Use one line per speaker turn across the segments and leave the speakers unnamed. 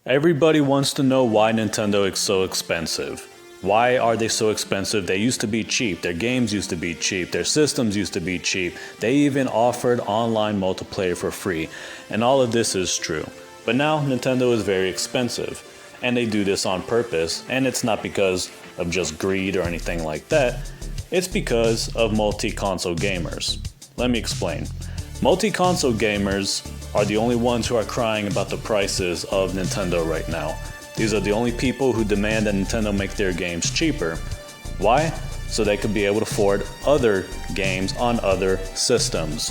Everybody wants to know why Nintendo is so expensive. Why are they so expensive? They used to be cheap. Their games used to be cheap. Their systems used to be cheap. They even offered online multiplayer for free. And all of this is true. But now Nintendo is very expensive. And they do this on purpose. And it's not because of just greed or anything like that. It's because of multi-console gamers. Let me explain. Multi-console gamers are the only ones who are crying about the prices of Nintendo right now. These are the only people who demand that Nintendo make their games cheaper. Why? So they could be able to afford other games on other systems.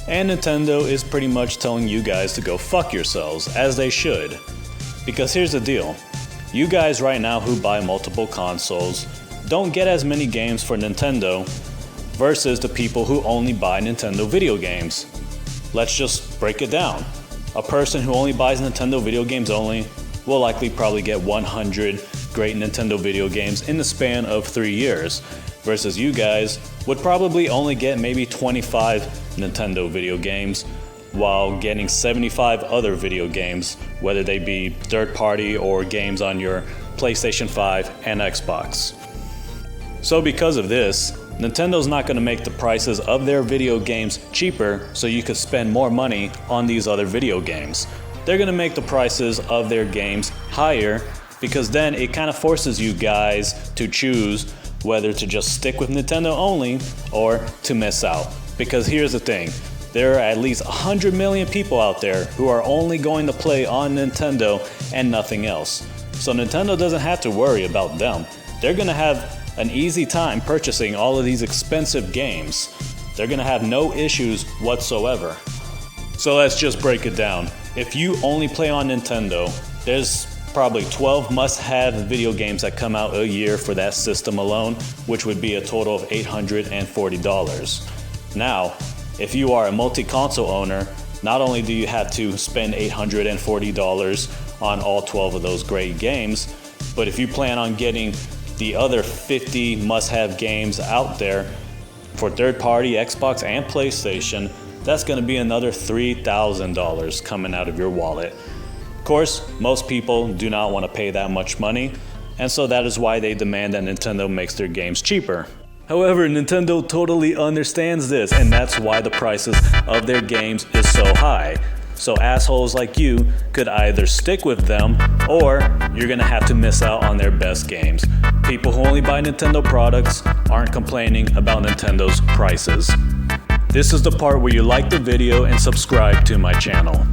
And Nintendo is pretty much telling you guys to go fuck yourselves, as they should. Because here's the deal. You guys right now who buy multiple consoles don't get as many games for Nintendo versus the people who only buy Nintendo video games. Let's just break it down. A person who only buys Nintendo video games only will likely probably get 100 great Nintendo video games in the span of 3 years, versus you guys would probably only get maybe 25 Nintendo video games while getting 75 other video games, whether they be third party or games on your PlayStation 5 and Xbox. So because of this, Nintendo's not going to make the prices of their video games cheaper so you could spend more money on these other video games. They're going to make the prices of their games higher because then it kind of forces you guys to choose whether to just stick with Nintendo only or to miss out. Because here's the thing, there are at least 100 million people out there who are only going to play on Nintendo and nothing else. So Nintendo doesn't have to worry about them. They're going to have an easy time purchasing all of these expensive games. They're gonna have no issues whatsoever. So let's just break it down. If you only play on Nintendo, there's probably 12 must-have video games that come out a year for that system alone, which would be a total of $840. Now, if you are a multi-console owner, not only do you have to spend $840 on all 12 of those great games, but if you plan on getting the other 50 must-have games out there for third-party Xbox and PlayStation, that's going to be another $3,000 coming out of your wallet. Of course, most people do not want to pay that much money, and so that is why they demand that Nintendo makes their games cheaper. However, Nintendo totally understands this, and that's why the prices of their games is so high. So assholes like you could either stick with them, or you're gonna have to miss out on their best games. People who only buy Nintendo products aren't complaining about Nintendo's prices. This is the part where you like the video and subscribe to my channel.